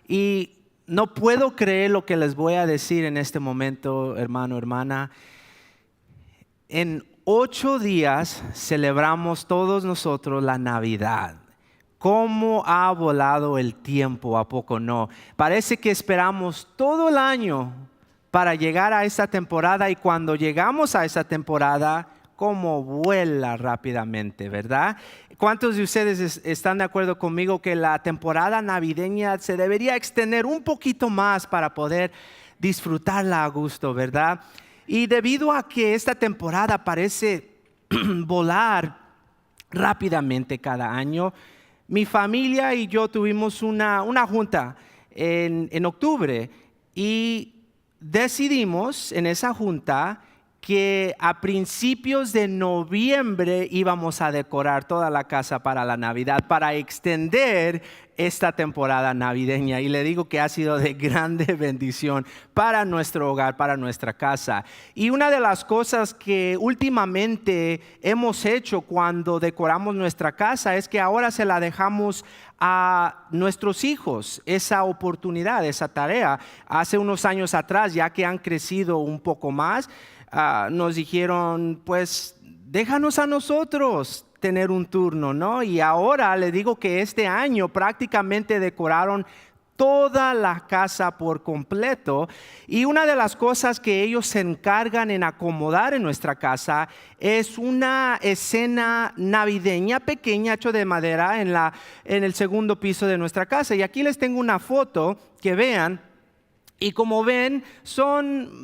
Y no puedo creer lo que les voy a decir en este momento, hermano, hermana. En 8 días celebramos todos nosotros la Navidad. ¿Cómo ha volado el tiempo? ¿A poco no? Parece que esperamos todo el año para llegar a esta temporada, y cuando llegamos a esta temporada, cómo vuela rápidamente, ¿verdad? ¿Cuántos de ustedes están de acuerdo conmigo que la temporada navideña se debería extender un poquito más para poder disfrutarla a gusto, ¿verdad? Y debido a que esta temporada parece volar rápidamente cada año, mi familia y yo tuvimos una junta en octubre, y decidimos en esa junta que a principios de noviembre íbamos a decorar toda la casa para la Navidad, para extender esta temporada navideña. Y le digo que ha sido de grande bendición para nuestro hogar, para nuestra casa. Y una de las cosas que últimamente hemos hecho cuando decoramos nuestra casa es que ahora se la dejamos a nuestros hijos, esa oportunidad, esa tarea. Hace unos años atrás, ya que han crecido un poco más, nos dijeron, pues déjanos a nosotros tener un turno, ¿no? Y ahora le digo que este año prácticamente decoraron toda la casa por completo, y una de las cosas que ellos se encargan en acomodar en nuestra casa es una escena navideña pequeña hecho de madera en el segundo piso de nuestra casa. Y aquí les tengo una foto que vean. Y como ven,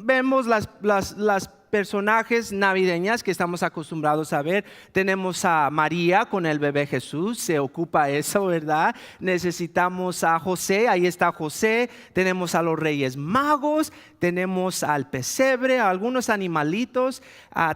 vemos las personajes navideñas que estamos acostumbrados a ver. Tenemos a María con el bebé Jesús, se ocupa eso, ¿verdad? Necesitamos a José, ahí está José. Tenemos a los Reyes Magos, tenemos al pesebre, a algunos animalitos,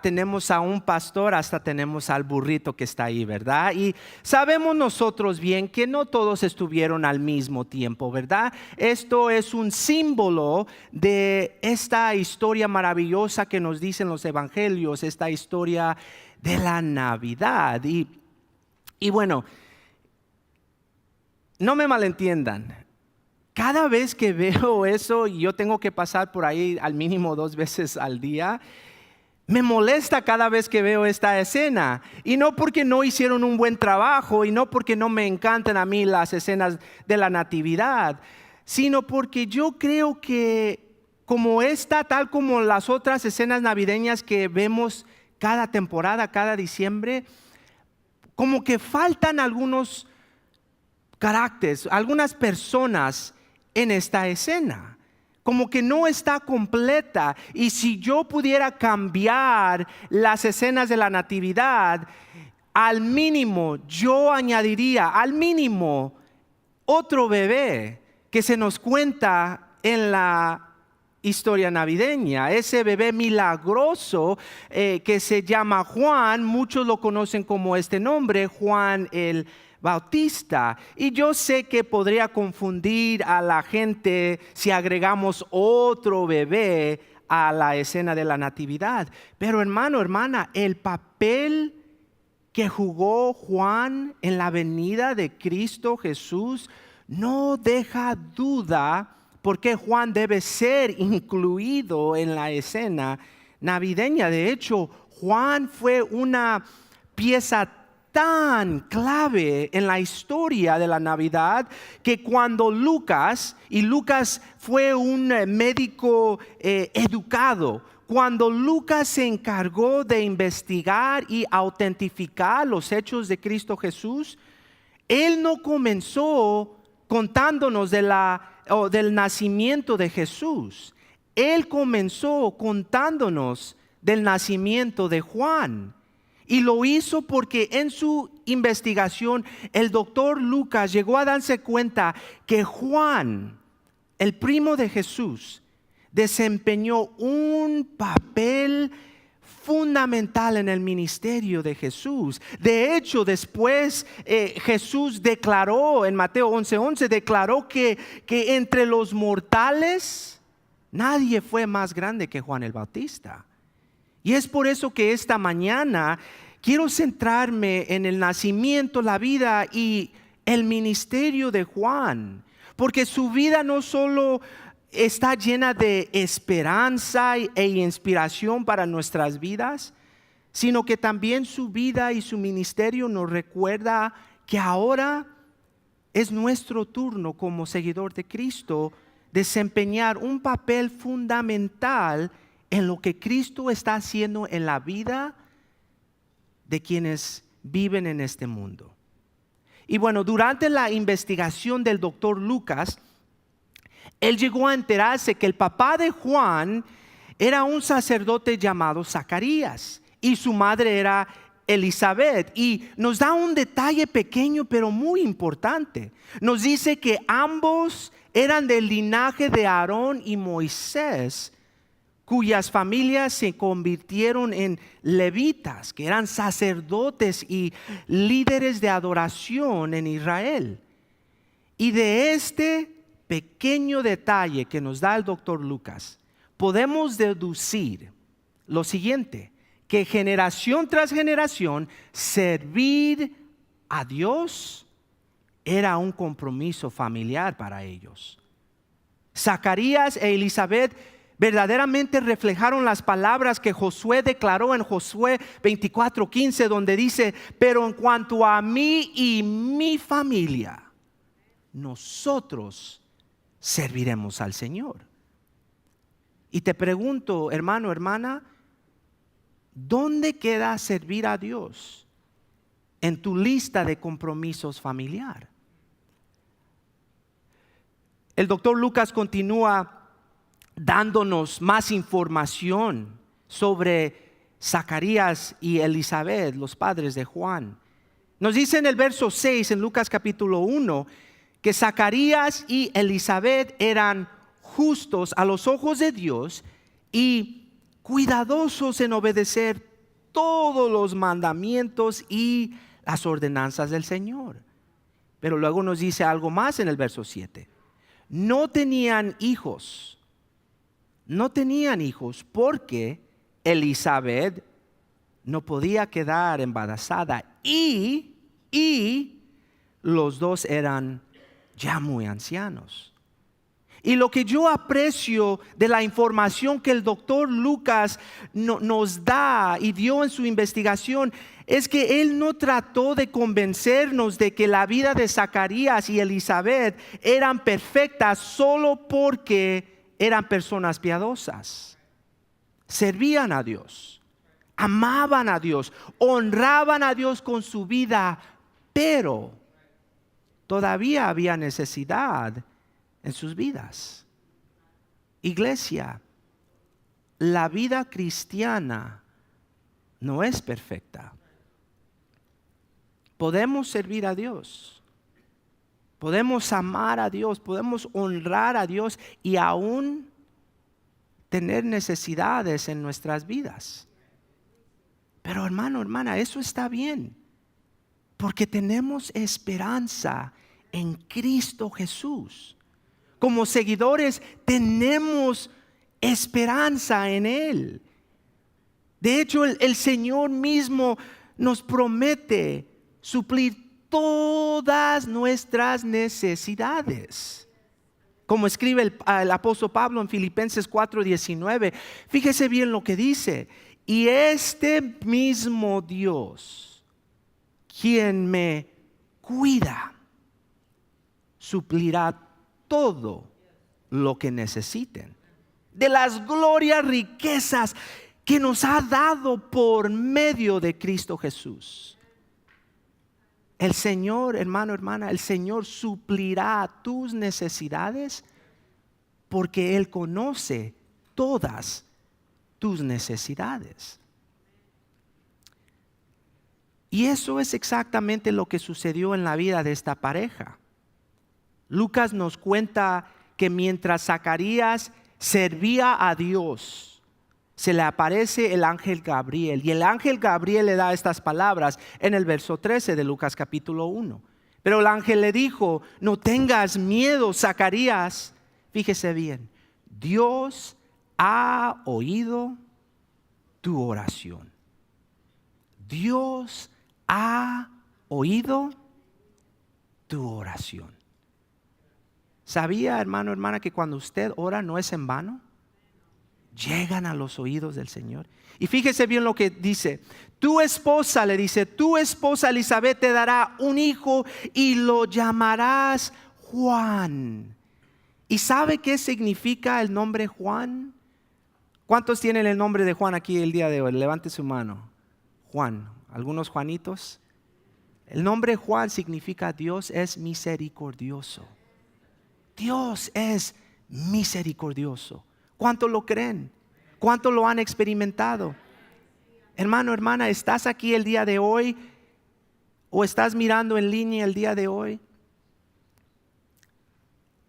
tenemos a un pastor, hasta tenemos al burrito que está ahí, ¿verdad? Y sabemos nosotros bien que no todos estuvieron al mismo tiempo, ¿verdad? Esto es un símbolo de esta historia maravillosa que nos dicen los evangelios, esta historia de la Navidad. Y bueno, no me malentiendan. Cada vez que veo eso, y yo tengo que pasar por ahí al mínimo 2 veces al día, me molesta cada vez que veo esta escena. Y no porque no hicieron un buen trabajo, y no porque no me encantan a mí las escenas de la natividad, sino porque yo creo que como esta, tal como las otras escenas navideñas que vemos cada temporada, cada diciembre, como que faltan algunos caracteres, algunas personas en esta escena, como que no está completa. Y si yo pudiera cambiar las escenas de la natividad, al mínimo yo añadiría al mínimo otro bebé que se nos cuenta en la historia navideña, ese bebé milagroso que se llama Juan. Muchos lo conocen como este nombre, Juan el Bautista. Y yo sé que podría confundir a la gente si agregamos otro bebé a la escena de la natividad. Pero hermano, hermana, el papel que jugó Juan en la venida de Cristo Jesús no deja duda por qué Juan debe ser incluido en la escena navideña. De hecho, Juan fue una pieza tan clave en la historia de la Navidad que cuando Lucas fue un médico educado, cuando Lucas se encargó de investigar y autentificar los hechos de Cristo Jesús, él no comenzó contándonos del nacimiento de Jesús. Él comenzó contándonos del nacimiento de Juan. Y lo hizo porque en su investigación el doctor Lucas llegó a darse cuenta que Juan, el primo de Jesús, desempeñó un papel fundamental en el ministerio de Jesús. De hecho, después Jesús declaró en Mateo 11:11, declaró que entre los mortales nadie fue más grande que Juan el Bautista. Y es por eso que esta mañana quiero centrarme en el nacimiento, la vida y el ministerio de Juan. porque su vida no solo está llena de esperanza e inspiración para nuestras vidas, sino que también su vida y su ministerio nos recuerda que ahora es nuestro turno como seguidor de Cristo desempeñar un papel fundamental en lo que Cristo está haciendo en la vida de quienes viven en este mundo. Y bueno, durante la investigación del doctor Lucas, él llegó a enterarse que el papá de Juan era un sacerdote llamado Zacarías y su madre era Elizabeth. Y nos da un detalle pequeño pero muy importante. Nos dice que ambos eran del linaje de Aarón y Moisés, cuyas familias se convirtieron en levitas, que eran sacerdotes y líderes de adoración en Israel. Y de este pequeño detalle que nos da el doctor Lucas, podemos deducir lo siguiente: que generación tras generación servir a Dios era un compromiso familiar para ellos. Zacarías e Elizabeth verdaderamente reflejaron las palabras que Josué declaró en Josué 24:15, donde dice: pero en cuanto a mí y mi familia, nosotros serviremos al Señor. Y te pregunto, hermano, hermana, ¿dónde queda servir a Dios en tu lista de compromisos familiar? El doctor Lucas continúa dándonos más información sobre Zacarías y Elizabeth, los padres de Juan. Nos dice en el verso 6 en Lucas capítulo 1 que Zacarías y Elizabeth eran justos a los ojos de Dios y cuidadosos en obedecer todos los mandamientos y las ordenanzas del Señor. Pero luego nos dice algo más en el verso 7. No tenían hijos porque Elizabeth no podía quedar embarazada y los dos eran ya muy ancianos. Y lo que yo aprecio de la información que el doctor Lucas nos da y dio en su investigación es que él no trató de convencernos de que la vida de Zacarías y Elizabeth eran perfectas solo porque eran personas piadosas. Servían a Dios, amaban a Dios, honraban a Dios con su vida, pero todavía había necesidad en sus vidas. Iglesia, la vida cristiana no es perfecta. Podemos servir a Dios, podemos amar a Dios, podemos honrar a Dios y aún tener necesidades en nuestras vidas. Pero hermano, hermana, eso está bien, porque tenemos esperanza en Cristo Jesús. Como seguidores tenemos esperanza en Él. De hecho, el Señor mismo nos promete suplir todas nuestras necesidades. Como escribe el apóstol Pablo en Filipenses 4:19, fíjese bien lo que dice: y este mismo Dios, quien me cuida, suplirá todo lo que necesiten de las glorias riquezas que nos ha dado por medio de Cristo Jesús. El Señor, hermano, hermana, el Señor suplirá tus necesidades porque Él conoce todas tus necesidades. Y eso es exactamente lo que sucedió en la vida de esta pareja. Lucas nos cuenta que mientras Zacarías servía a Dios, se le aparece el ángel Gabriel, y el ángel Gabriel le da estas palabras en el verso 13 de Lucas capítulo 1. Pero el ángel le dijo: no tengas miedo, Zacarías. Fíjese bien, Dios ha oído tu oración. Dios ha oído tu oración. ¿Sabía, hermano, hermana, que cuando usted ora no es en vano? Llegan a los oídos del Señor. Y fíjese bien lo que dice. Tu esposa, le dice, tu esposa Elizabeth te dará un hijo y lo llamarás Juan. ¿Y sabe qué significa el nombre Juan? ¿Cuántos tienen el nombre de Juan aquí el día de hoy? Levante su mano. Juan. ¿Algunos Juanitos? El nombre Juan significa Dios es misericordioso. Dios es misericordioso. ¿Cuántos lo creen? ¿Cuántos lo han experimentado? Hermano, hermana, ¿estás aquí el día de hoy o estás mirando en línea el día de hoy?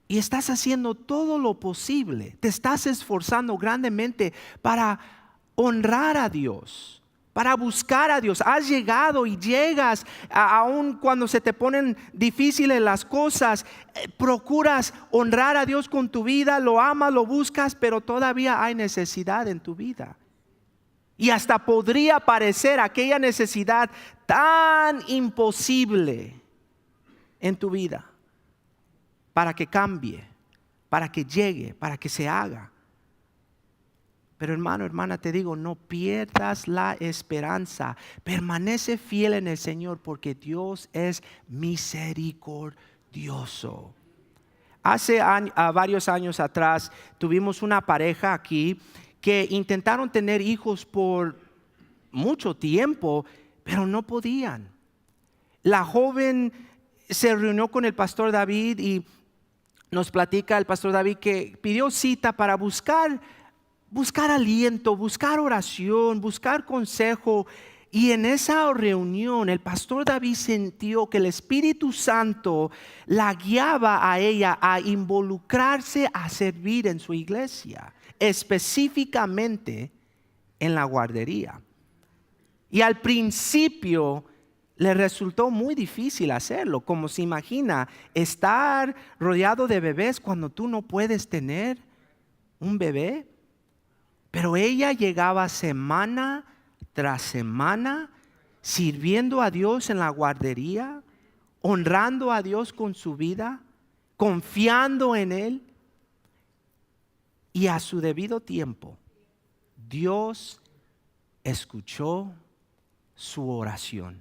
Y estás haciendo todo lo posible, te estás esforzando grandemente para honrar a Dios, para buscar a Dios. Has llegado y llegas, aun cuando se te ponen difíciles las cosas, procuras honrar a Dios con tu vida, lo amas, lo buscas, pero todavía hay necesidad en tu vida. Y hasta podría parecer aquella necesidad tan imposible en tu vida para que cambie, para que llegue, para que se haga. Pero hermano, hermana, te digo, no pierdas la esperanza. Permanece fiel en el Señor porque Dios es misericordioso. Hace varios años atrás tuvimos una pareja aquí que intentaron tener hijos por mucho tiempo, pero no podían. La joven se reunió con el pastor David y nos platica el pastor David que pidió cita para buscar aliento, buscar oración, buscar consejo. Y en esa reunión el pastor David sintió que el Espíritu Santo la guiaba a ella a involucrarse a servir en su iglesia, específicamente en la guardería. Y al principio le resultó muy difícil hacerlo. Como se imagina, estar rodeado de bebés cuando tú no puedes tener un bebé. Pero ella llegaba semana tras semana sirviendo a Dios en la guardería, honrando a Dios con su vida, confiando en Él. Y a su debido tiempo, Dios escuchó su oración.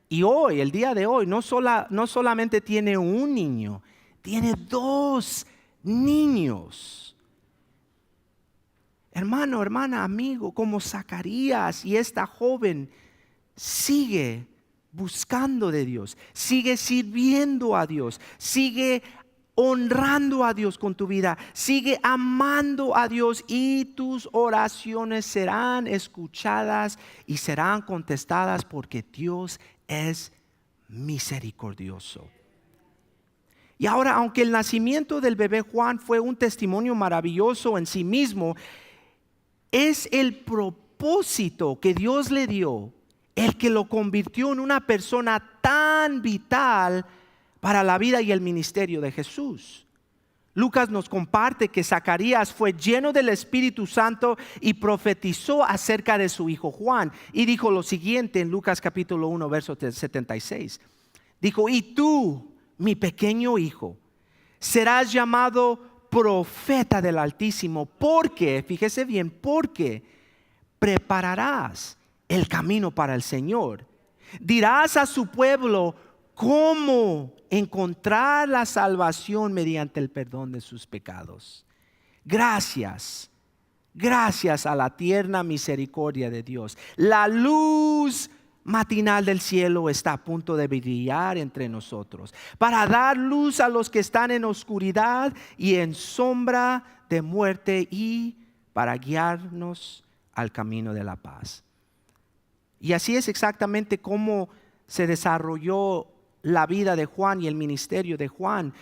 Y hoy, el día de hoy, no solamente tiene un niño, tiene 2 niños. Hermano, hermana, amigo, como Zacarías y esta joven sigue buscando de Dios, sigue sirviendo a Dios, sigue honrando a Dios con tu vida, sigue amando a Dios y tus oraciones serán escuchadas y serán contestadas porque Dios es misericordioso. Y ahora, aunque el nacimiento del bebé Juan fue un testimonio maravilloso en sí mismo, es el propósito que Dios le dio el que lo convirtió en una persona tan vital para la vida y el ministerio de Jesús. Lucas nos comparte que Zacarías fue lleno del Espíritu Santo y profetizó acerca de su hijo Juan. Y dijo lo siguiente en Lucas capítulo 1, verso 76. Dijo, y tú, mi pequeño hijo, serás llamado profeta del Altísimo, porque, fíjese bien, porque prepararás el camino para el Señor. Dirás a su pueblo cómo encontrar la salvación mediante el perdón de sus pecados. Gracias a la tierna misericordia de Dios. La luz matinal del cielo está a punto de brillar entre nosotros para dar luz a los que están en oscuridad y en sombra de muerte y para guiarnos al camino de la paz. Y así es exactamente como se desarrolló la vida de Juan y el ministerio de Juan.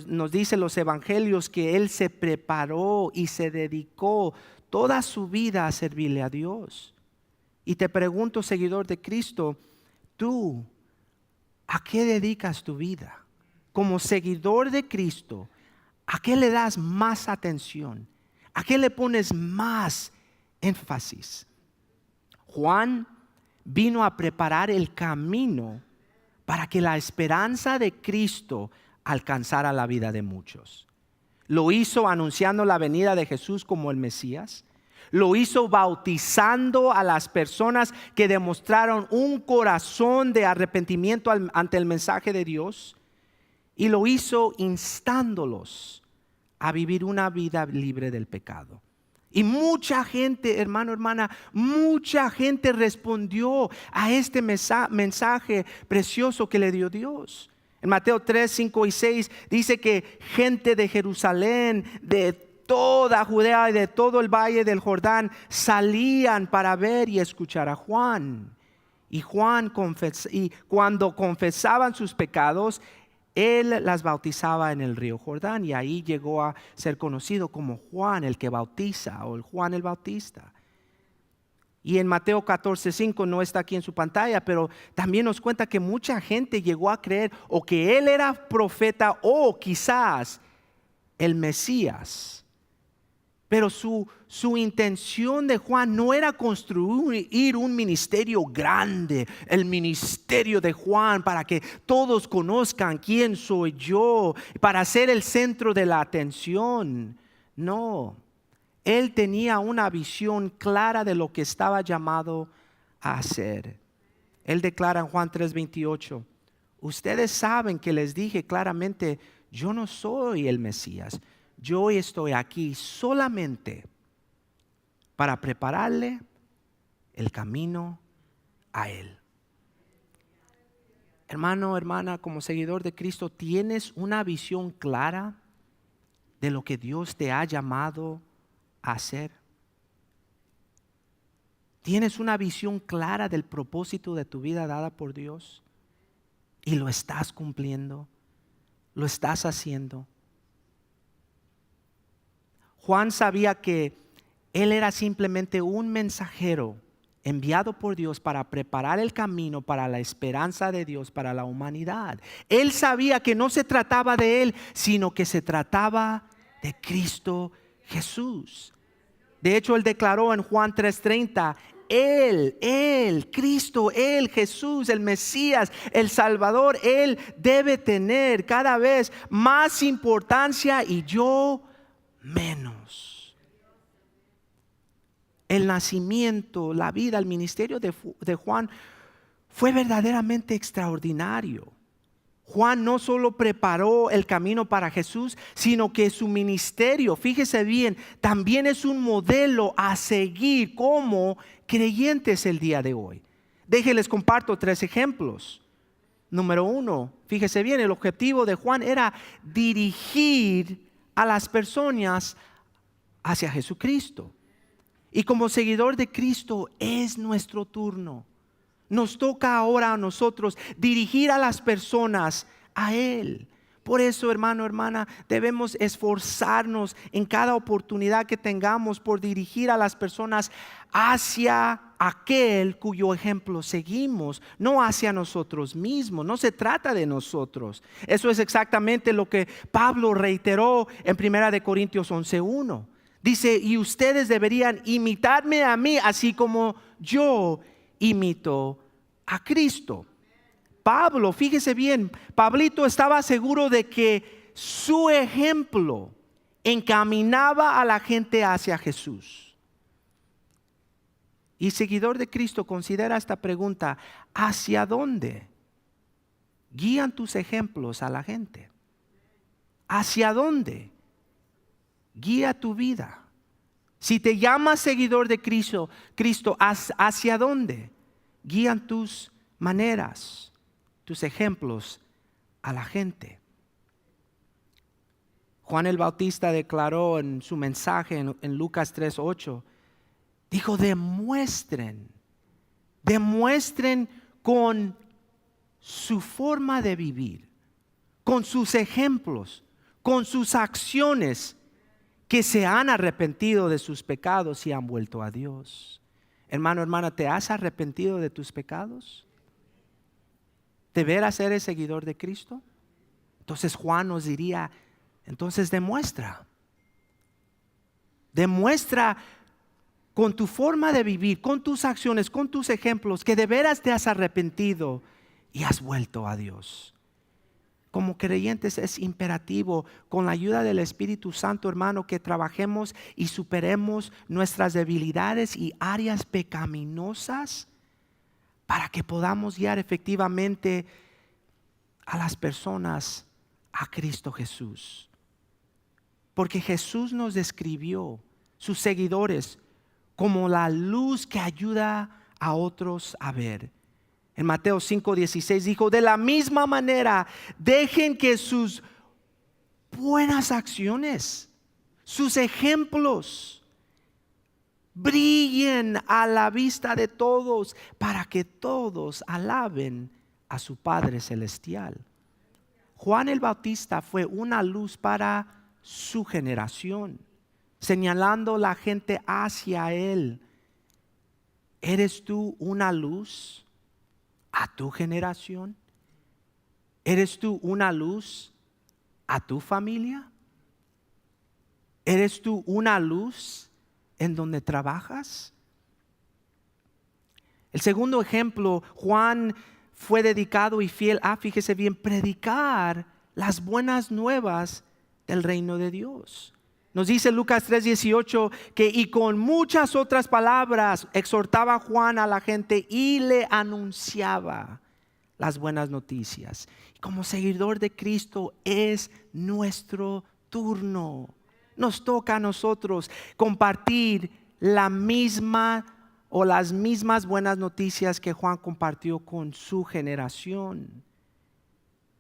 Nos dice los evangelios que él se preparó y se dedicó toda su vida a servirle a Dios. Y te pregunto, seguidor de Cristo, tú, ¿a qué dedicas tu vida? Como seguidor de Cristo, ¿a qué le das más atención? ¿A qué le pones más énfasis? Juan vino a preparar el camino para que la esperanza de Cristo alcanzara la vida de muchos. Lo hizo anunciando la venida de Jesús como el Mesías. Lo hizo bautizando a las personas que demostraron un corazón de arrepentimiento ante el mensaje de Dios. Y lo hizo instándolos a vivir una vida libre del pecado. Y mucha gente, hermano, hermana, mucha gente respondió a este mensaje precioso que le dio Dios. En Mateo 3, 5 y 6 dice que gente de Jerusalén, de toda Judea y de todo el valle del Jordán salían para ver y escuchar a Juan. Y cuando confesaban sus pecados, él las bautizaba en el río Jordán, y ahí llegó a ser conocido como Juan el que bautiza, o el Juan el Bautista. Y en Mateo 14:5 no está aquí en su pantalla, pero también nos cuenta que mucha gente llegó a creer o que él era profeta o quizás el Mesías. Pero su intención de Juan no era construir un ministerio grande, el ministerio de Juan, para que todos conozcan quién soy yo, para ser el centro de la atención. No, él tenía una visión clara de lo que estaba llamado a hacer. Él declara en Juan 3:28, ustedes saben que les dije claramente, yo no soy el Mesías. Yo estoy aquí solamente para prepararle el camino a Él. Hermano, hermana, como seguidor de Cristo, ¿tienes una visión clara de lo que Dios te ha llamado a hacer? ¿Tienes una visión clara del propósito de tu vida dada por Dios? ¿Y lo estás cumpliendo? ¿Lo estás haciendo? Juan sabía que él era simplemente un mensajero enviado por Dios para preparar el camino para la esperanza de Dios para la humanidad. Él sabía que no se trataba de él, sino que se trataba de Cristo Jesús. De hecho, él declaró en Juan 3:30, Él, Cristo, Él, Jesús, el Mesías, el Salvador, Él debe tener cada vez más importancia y yo menos. El nacimiento, la vida, el ministerio de Juan fue verdaderamente extraordinario. Juan no solo preparó el camino para Jesús, sino que su ministerio, fíjese bien, también es un modelo a seguir como creyentes el día de hoy. Déjenles comparto 3 ejemplos. Número 1, fíjese bien, el objetivo de Juan era dirigir a las personas hacia Jesucristo. Y como seguidor de Cristo es nuestro turno. Nos toca ahora a nosotros dirigir a las personas a Él. Por eso, hermano, hermana, debemos esforzarnos en cada oportunidad que tengamos por dirigir a las personas hacia aquel cuyo ejemplo seguimos, no hacia nosotros mismos. No se trata de nosotros. Eso es exactamente lo que Pablo reiteró en 1 Corintios 11:1. Dice, y ustedes deberían imitarme a mí, así como yo imito a Cristo. Pablo, fíjese bien, Pablito estaba seguro de que su ejemplo encaminaba a la gente hacia Jesús. Y seguidor de Cristo, considera esta pregunta: ¿hacia dónde guían tus ejemplos a la gente? ¿Hacia dónde guía tu vida? Si te llamas seguidor de Cristo, ¿hacia dónde guían tus maneras, tus ejemplos a la gente? Juan el Bautista declaró en su mensaje en Lucas 3:8, dijo, demuestren con su forma de vivir, con sus ejemplos, con sus acciones, que se han arrepentido de sus pecados y han vuelto a Dios. Hermano, hermana, ¿te has arrepentido de tus pecados? ¿De veras eres seguidor de Cristo? Entonces Juan nos diría, entonces demuestra con tu forma de vivir, con tus acciones, con tus ejemplos, que de veras te has arrepentido y has vuelto a Dios. Como creyentes es imperativo, con la ayuda del Espíritu Santo, hermano, que trabajemos y superemos nuestras debilidades y áreas pecaminosas para que podamos guiar efectivamente a las personas a Cristo Jesús. Porque Jesús nos describió, sus seguidores, como la luz que ayuda a otros a ver. En Mateo 5:16 dijo, de la misma manera, dejen que sus buenas acciones, sus ejemplos, brillen a la vista de todos, para que todos alaben a su Padre Celestial. Juan el Bautista fue una luz para su generación, señalando la gente hacia él. ¿Eres tú una luz a tu generación? ¿Eres tú una luz a tu familia? ¿Eres tú una luz en donde trabajas? El segundo ejemplo, Juan fue dedicado y fiel a, fíjese bien, predicar las buenas nuevas del reino de Dios. Nos dice Lucas 3:18 que y con muchas otras palabras exhortaba Juan a la gente y le anunciaba las buenas noticias. Como seguidor de Cristo es nuestro turno. Nos toca a nosotros compartir la misma o las mismas buenas noticias que Juan compartió con su generación.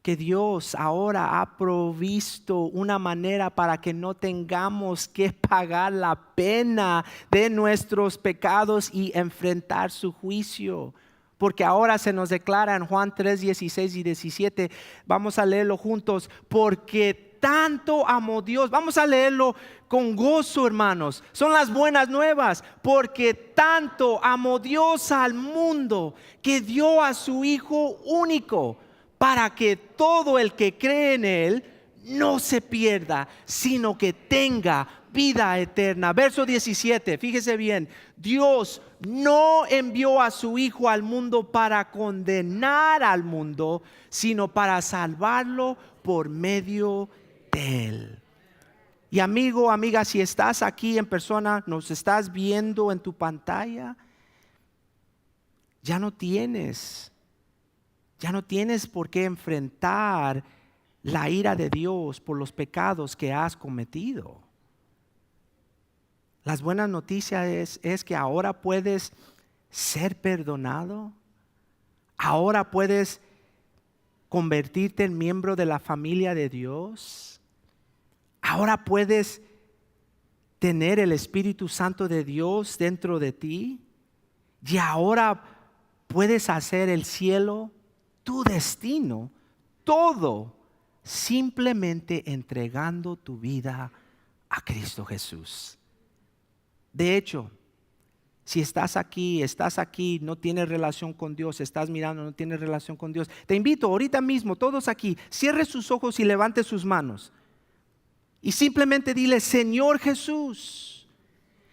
Que Dios ahora ha provisto una manera para que no tengamos que pagar la pena de nuestros pecados y enfrentar su juicio. Porque ahora se nos declara en Juan 3:16 y 17, vamos a leerlo juntos, porque tanto amó Dios. Vamos a leerlo con gozo, hermanos. Son las buenas nuevas. Porque tanto amó Dios al mundo que dio a su Hijo único, para que todo el que cree en Él no se pierda, sino que tenga vida eterna. Verso 17, fíjese bien. Dios no envió a su Hijo al mundo para condenar al mundo, sino para salvarlo por medio de Él. Y amigo, amiga, si estás aquí en persona, nos estás viendo en tu pantalla, ya no tienes por qué enfrentar la ira de Dios por los pecados que has cometido. Las buenas noticias es que ahora puedes ser perdonado. Ahora puedes convertirte en miembro de la familia de Dios. Ahora puedes tener el Espíritu Santo de Dios dentro de ti. Y ahora puedes hacer el cielo tu destino, todo simplemente entregando tu vida a Cristo Jesús. De hecho, si estás aquí, no tienes relación con Dios, estás mirando, no tienes relación con Dios, te invito ahorita mismo, todos aquí, cierre sus ojos y levante sus manos. Y simplemente dile, Señor Jesús,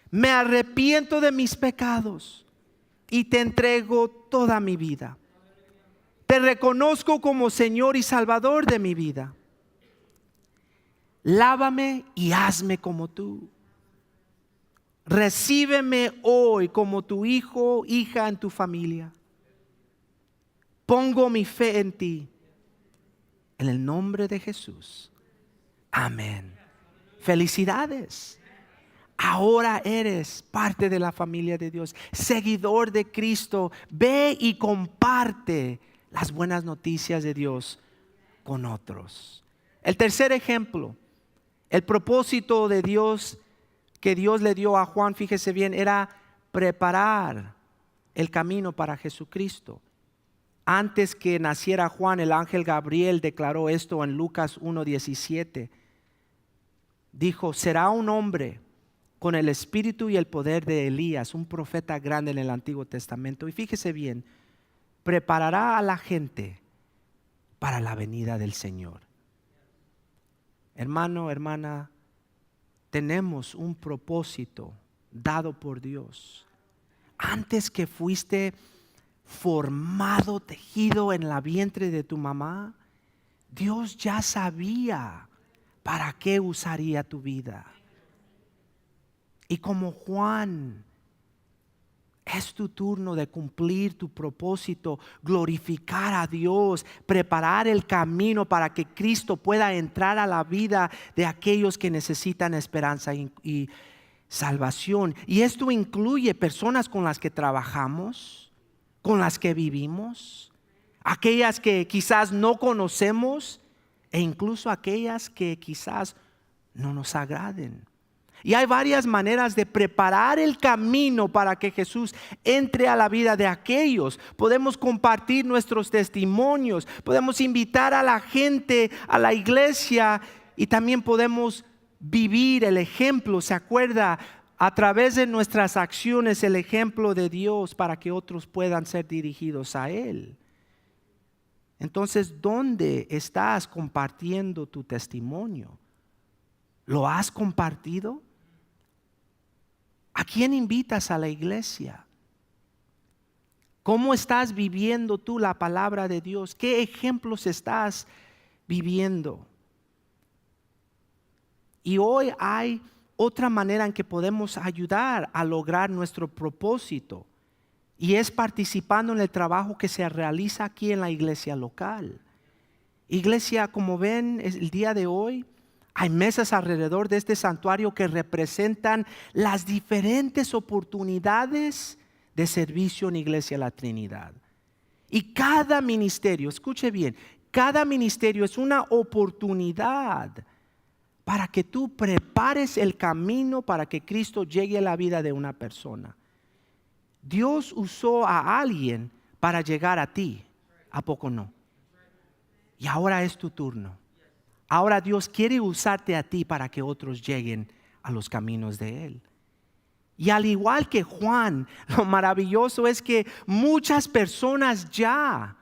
me arrepiento de mis pecados y te entrego toda mi vida. Te reconozco como Señor y Salvador de mi vida. Lávame y hazme como tú. Recíbeme hoy como tu hijo, hija en tu familia. Pongo mi fe en ti. En el nombre de Jesús. Amén. Felicidades. Ahora eres parte de la familia de Dios, seguidor de Cristo. Ve y comparte las buenas noticias de Dios con otros. El tercer ejemplo, el propósito de Dios que Dios le dio a Juan, fíjese bien, era preparar el camino para Jesucristo. Antes que naciera Juan, el ángel Gabriel declaró esto en Lucas 1:17. Dijo, será un hombre con el espíritu y el poder de Elías, un profeta grande en el Antiguo Testamento. Y fíjese bien, preparará a la gente para la venida del Señor. Hermano, hermana, tenemos un propósito dado por Dios. Antes que fuiste formado, tejido en la vientre de tu mamá, Dios ya sabía para qué usaría tu vida. Y como Juan, es tu turno de cumplir tu propósito, glorificar a Dios, preparar el camino para que Cristo pueda entrar a la vida de aquellos que necesitan esperanza y salvación. Y esto incluye personas con las que trabajamos, con las que vivimos, aquellas que quizás no conocemos e incluso aquellas que quizás no nos agraden. Y hay varias maneras de preparar el camino para que Jesús entre a la vida de aquellos. Podemos compartir nuestros testimonios, podemos invitar a la gente a la iglesia y también podemos vivir el ejemplo. ¿Se acuerda? A través de nuestras acciones, el ejemplo de Dios para que otros puedan ser dirigidos a Él. Entonces, ¿dónde estás compartiendo tu testimonio? ¿Lo has compartido? ¿A quién invitas a la iglesia? ¿Cómo estás viviendo tú la palabra de Dios? ¿Qué ejemplos estás viviendo? Y hoy hay otra manera en que podemos ayudar a lograr nuestro propósito, y es participando en el trabajo que se realiza aquí en la iglesia local. Iglesia, como ven, el día de hoy hay mesas alrededor de este santuario que representan las diferentes oportunidades de servicio en Iglesia La Trinidad. Y cada ministerio, escuche bien, cada ministerio es una oportunidad para que tú prepares el camino para que Cristo llegue a la vida de una persona. Dios usó a alguien para llegar a ti, ¿a poco no? Y ahora es tu turno. Ahora Dios quiere usarte a ti para que otros lleguen a los caminos de Él. Y al igual que Juan, lo maravilloso es que muchas personas ya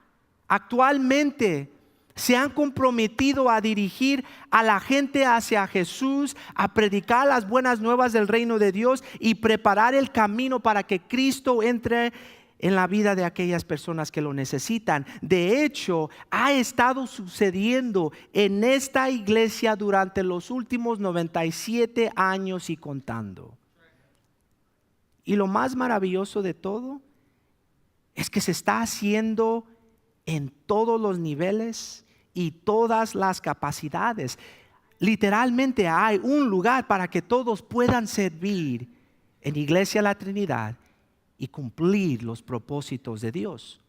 actualmente se han comprometido a dirigir a la gente hacia Jesús, a predicar las buenas nuevas del reino de Dios y preparar el camino para que Cristo entre en la vida de aquellas personas que lo necesitan. De hecho, ha estado sucediendo en esta iglesia durante los últimos 97 años y contando. Y lo más maravilloso de todo es que se está haciendo en todos los niveles y todas las capacidades. Literalmente hay un lugar para que todos puedan servir en Iglesia La Trinidad y cumplir los propósitos de Dios.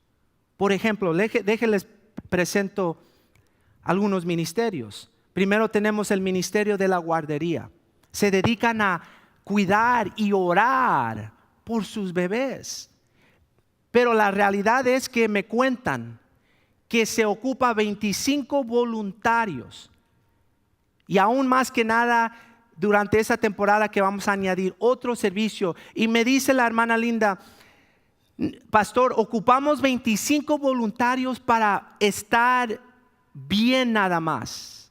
Por ejemplo, déjenles presento algunos ministerios. Primero tenemos el ministerio de la guardería. Se dedican a cuidar y orar por sus bebés. Pero la realidad es que me cuentan que se ocupa 25 voluntarios. Y aún más que nada, durante esa temporada que vamos a añadir otro servicio. Y me dice la hermana Linda: pastor, ocupamos 25 voluntarios para estar bien nada más,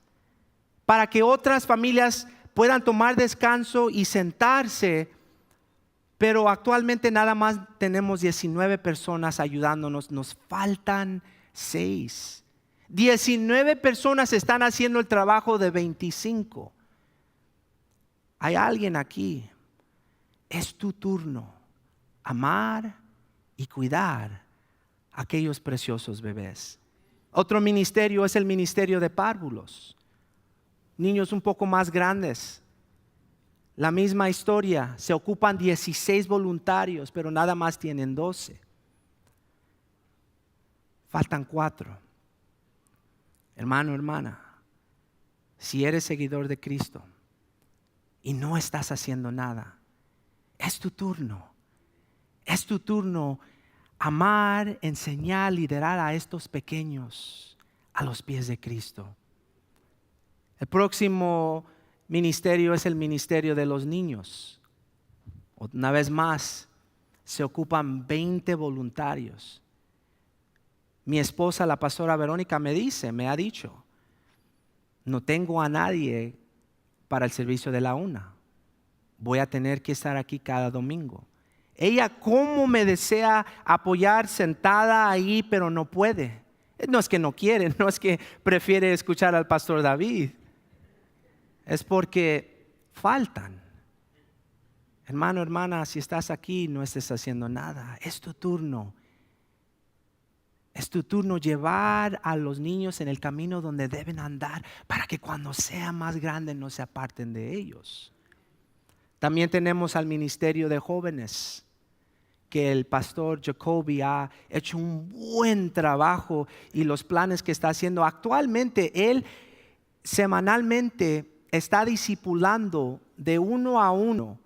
para que otras familias puedan tomar descanso y sentarse. Pero actualmente nada más tenemos 19 personas ayudándonos, nos faltan 6. 19 personas están haciendo el trabajo de 25. Hay alguien aquí, es tu turno, amar y cuidar a aquellos preciosos bebés. Otro ministerio es el ministerio de párvulos, niños un poco más grandes. La misma historia, se ocupan 16 voluntarios, pero nada más tienen 12. Faltan 4. Hermano, hermana, si eres seguidor de Cristo y no estás haciendo nada, es tu turno. Es tu turno amar, enseñar, liderar a estos pequeños a los pies de Cristo. El próximo ministerio es el ministerio de los niños. Una vez más, se ocupan 20 voluntarios. Mi esposa, la pastora Verónica, me ha dicho, no tengo a nadie para el servicio de la 1. Voy a tener que estar aquí cada domingo. Ella como me desea apoyar sentada ahí, pero no puede. No es que no quiere, no es que prefiere escuchar al pastor David. Es porque faltan. Hermano, hermana, si estás aquí, no estés haciendo nada. Es tu turno. Es tu turno llevar a los niños en el camino donde deben andar para que cuando sean más grandes no se aparten de ellos. También tenemos al ministerio de jóvenes, que el pastor Jacoby ha hecho un buen trabajo y los planes que está haciendo. Actualmente él semanalmente está discipulando de 1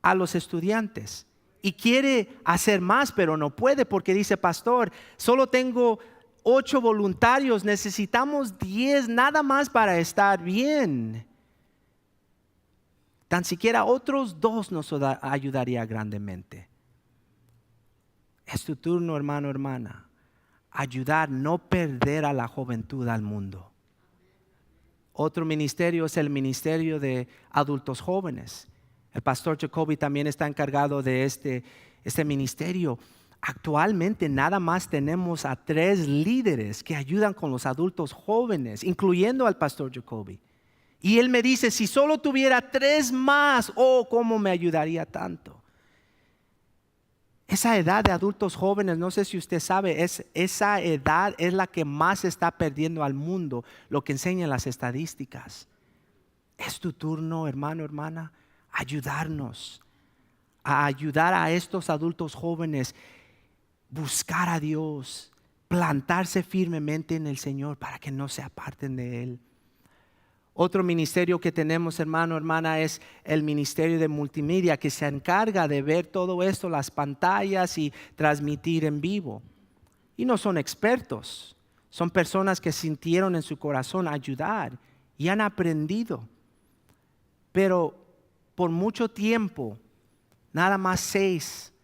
a los estudiantes. Y quiere hacer más, pero no puede porque dice, pastor, solo tengo 8 voluntarios, necesitamos 10 nada más para estar bien. Tan siquiera otros 2 nos ayudaría grandemente. Es tu turno, hermano, hermana, ayudar, no perder a la juventud al mundo. Otro ministerio es el ministerio de adultos jóvenes. El pastor Jacoby también está encargado de este ministerio. Actualmente nada más tenemos a 3 líderes que ayudan con los adultos jóvenes, incluyendo al pastor Jacoby. Y él me dice, si solo tuviera 3 más, oh, cómo me ayudaría tanto. Esa edad de adultos jóvenes, no sé si usted sabe, esa edad es la que más está perdiendo al mundo, lo que enseñan las estadísticas. Es tu turno, hermano, hermana, ayudarnos, a ayudar a estos adultos jóvenes, buscar a Dios, plantarse firmemente en el Señor para que no se aparten de Él. Otro ministerio que tenemos, hermano, hermana, es el ministerio de multimedia, que se encarga de ver todo esto, las pantallas y transmitir en vivo. Y no son expertos, son personas que sintieron en su corazón ayudar y han aprendido. Pero por mucho tiempo, nada más 6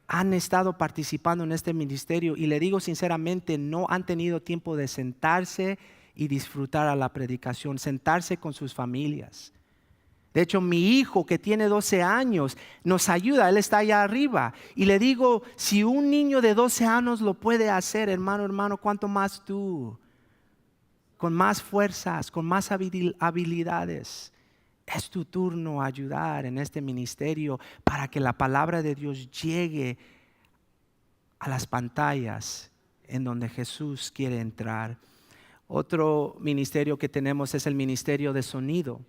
han estado participando en este ministerio y le digo sinceramente, no han tenido tiempo de sentarse y disfrutar a la predicación, sentarse con sus familias. De hecho, mi hijo que tiene 12 años nos ayuda, él está allá arriba. Y le digo, si un niño de 12 años lo puede hacer, hermano, ¿cuánto más tú? Con más fuerzas, con más habilidades. Es tu turno ayudar en este ministerio para que la palabra de Dios llegue a las pantallas en donde Jesús quiere entrar. Otro ministerio que tenemos es el ministerio de sonido.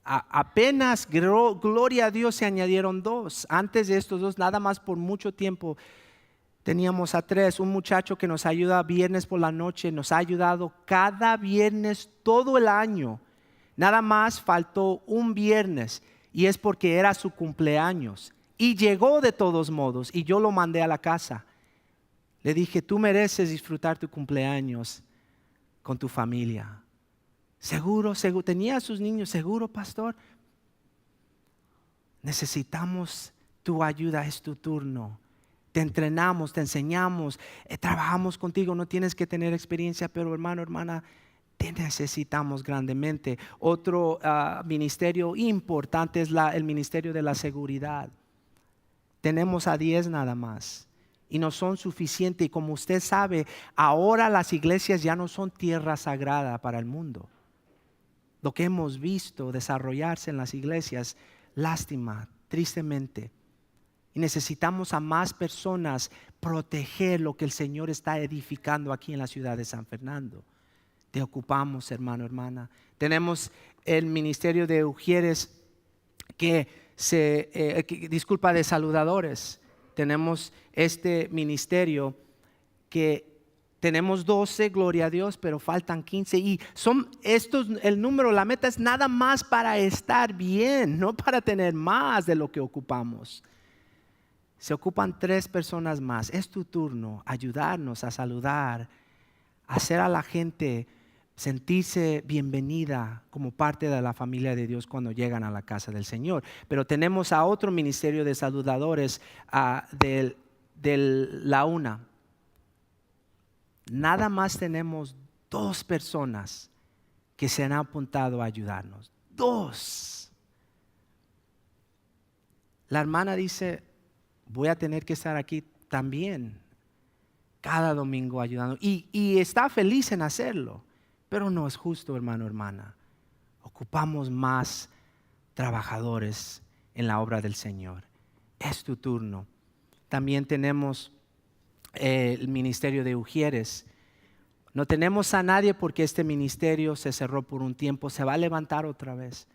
Apenas, gloria a Dios, se añadieron 2. Antes de estos 2, nada más por mucho tiempo teníamos a 3. Un muchacho que nos ayuda viernes por la noche, nos ha ayudado cada viernes todo el año. Nada más faltó un viernes y es porque era su cumpleaños. Y llegó de todos modos y yo lo mandé a la casa. Le dije, tú mereces disfrutar tu cumpleaños con tu familia. Seguro, tenía a sus niños, seguro, pastor. Necesitamos tu ayuda, es tu turno. Te entrenamos, te enseñamos, trabajamos contigo, no tienes que tener experiencia, pero hermano, hermana, te necesitamos grandemente. Otro ministerio importante es el ministerio de la seguridad. Tenemos a 10 nada más. Y no son suficientes. Y como usted sabe, ahora las iglesias ya no son tierra sagrada para el mundo. Lo que hemos visto desarrollarse en las iglesias, lástima, tristemente. Y necesitamos a más personas proteger lo que el Señor está edificando aquí en la ciudad de San Fernando. Te ocupamos, hermano, hermana. Tenemos el ministerio de ujieres de saludadores. Tenemos este ministerio que tenemos 12, gloria a Dios, pero faltan 15 y son estos, el número, la meta es nada más para estar bien, no para tener más de lo que ocupamos. Se ocupan 3 personas más. Es tu turno, ayudarnos a saludar, hacer a la gente sentirse bienvenida como parte de la familia de Dios cuando llegan a la casa del Señor. Pero tenemos a otro ministerio de saludadores de la UNA. Nada más tenemos 2 personas que se han apuntado a ayudarnos. 2. La hermana dice, voy a tener que estar aquí también. cada domingo ayudando. Y está feliz en hacerlo. Pero no es justo, hermano, hermana. Ocupamos más trabajadores en la obra del Señor. Es tu turno. También tenemos el ministerio de Ujieres. No tenemos a nadie porque este ministerio se cerró por un tiempo. Se va a levantar otra vez.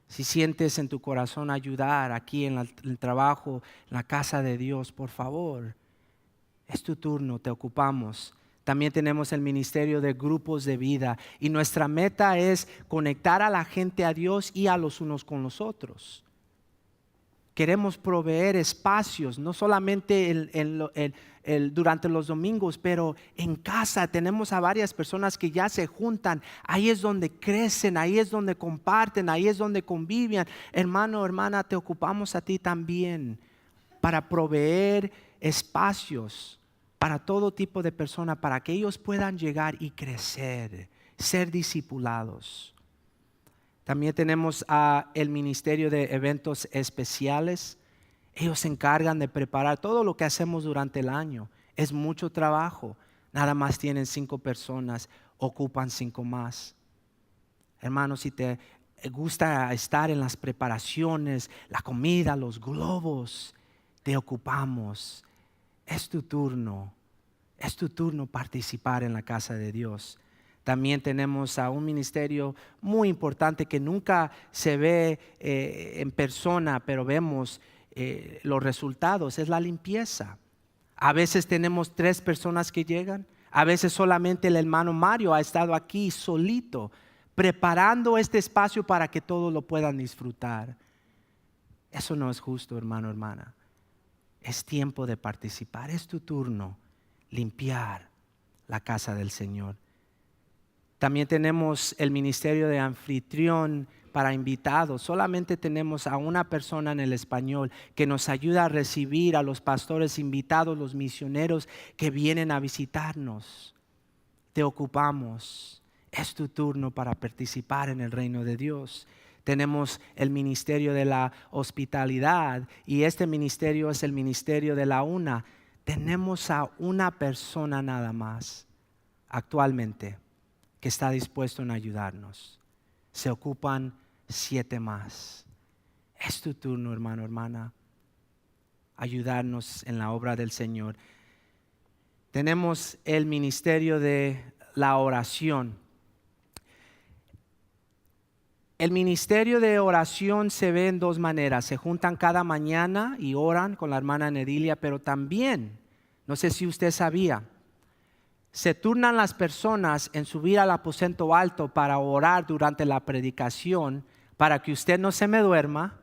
Si sientes en tu corazón ayudar aquí en el trabajo, en la casa de Dios, por favor, es tu turno, te ocupamos. También tenemos el ministerio de grupos de vida y nuestra meta es conectar a la gente a Dios y a los unos con los otros. Queremos proveer espacios, no solamente durante los domingos, pero en casa tenemos a varias personas que ya se juntan. Ahí es donde crecen, ahí es donde comparten, ahí es donde conviven. Hermano, hermana, te ocupamos a ti también para proveer espacios para todo tipo de personas, para que ellos puedan llegar y crecer, ser discipulados. También tenemos el ministerio de eventos especiales. Ellos se encargan de preparar todo lo que hacemos durante el año. Es mucho trabajo. Nada más tienen 5 personas, ocupan 5 más. Hermanos, si te gusta estar en las preparaciones, la comida, los globos, te ocupamos. Es tu turno participar en la casa de Dios. También tenemos a un ministerio muy importante que nunca se ve en persona, pero vemos los resultados, es la limpieza. A veces tenemos 3 personas que llegan, a veces solamente el hermano Mario ha estado aquí solito, preparando este espacio para que todos lo puedan disfrutar. Eso no es justo, hermano, hermana. Es tiempo de participar, es tu turno, limpiar la casa del Señor. También tenemos el ministerio de anfitrión para invitados. Solamente tenemos a una persona en el español que nos ayuda a recibir a los pastores invitados, los misioneros que vienen a visitarnos. Te ocupamos. Es tu turno para participar en el reino de Dios. Tenemos el ministerio de la hospitalidad y este ministerio es el ministerio de la una. Tenemos a una persona nada más actualmente que está dispuesto en ayudarnos. Se ocupan 7 más. Es tu turno, hermano, hermana, ayudarnos en la obra del Señor. Tenemos el ministerio de la oración. El ministerio de oración se ve en 2 maneras. Se juntan cada mañana y oran con la hermana Nedilia, pero también, no sé si usted sabía, se turnan las personas en subir al aposento alto para orar durante la predicación, para que usted no se me duerma,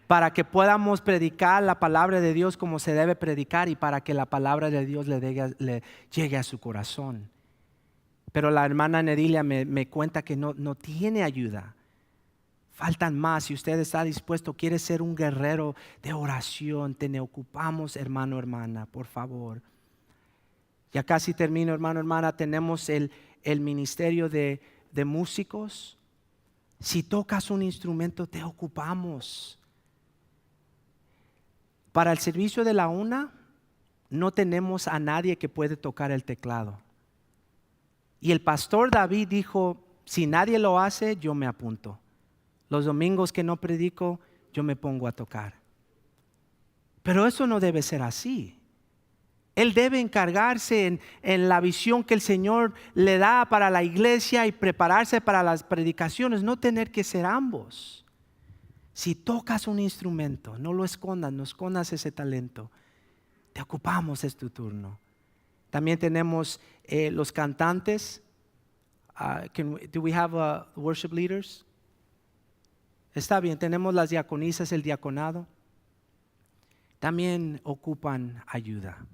para que podamos predicar la palabra de Dios como se debe predicar y para que la palabra de Dios le llegue a su corazón. Pero la hermana Nedilia me cuenta que no tiene ayuda. Faltan más. Si usted está dispuesto, quiere ser un guerrero de oración, te ocupamos, hermano, hermana, por favor. Ya casi termino, hermano, hermana. Tenemos el ministerio de músicos. Si tocas un instrumento, te ocupamos. Para el servicio de la una, no tenemos a nadie que puede tocar el teclado. Y el pastor David dijo, si nadie lo hace, yo me apunto. Los domingos que no predico, yo me pongo a tocar. Pero eso no debe ser así. Él debe encargarse en la visión que el Señor le da para la iglesia y prepararse para las predicaciones, no tener que ser ambos. Si tocas un instrumento, no lo escondas, no escondas ese talento. Te ocupamos, es tu turno. También tenemos los cantantes. Do we have worship leaders? Está bien, tenemos las diaconisas, el diaconado. También ocupan ayuda.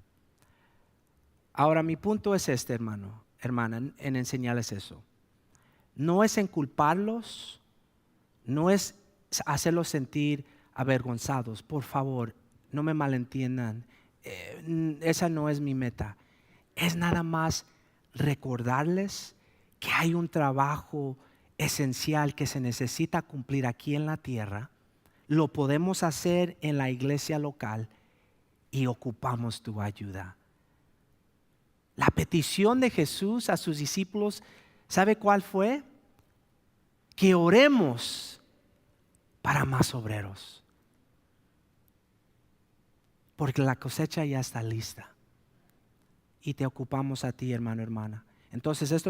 Ahora mi punto es este, hermano, hermana, en enseñarles eso. No es en culparlos, no es hacerlos sentir avergonzados. Por favor, no me malentiendan. Esa no es mi meta. Es nada más recordarles que hay un trabajo esencial que se necesita cumplir aquí en la tierra. Lo podemos hacer en la iglesia local y ocupamos tu ayuda. La petición de Jesús a sus discípulos, ¿sabe cuál fue? Que oremos para más obreros. Porque la cosecha ya está lista. Y te ocupamos a ti, hermano, hermana. Entonces esto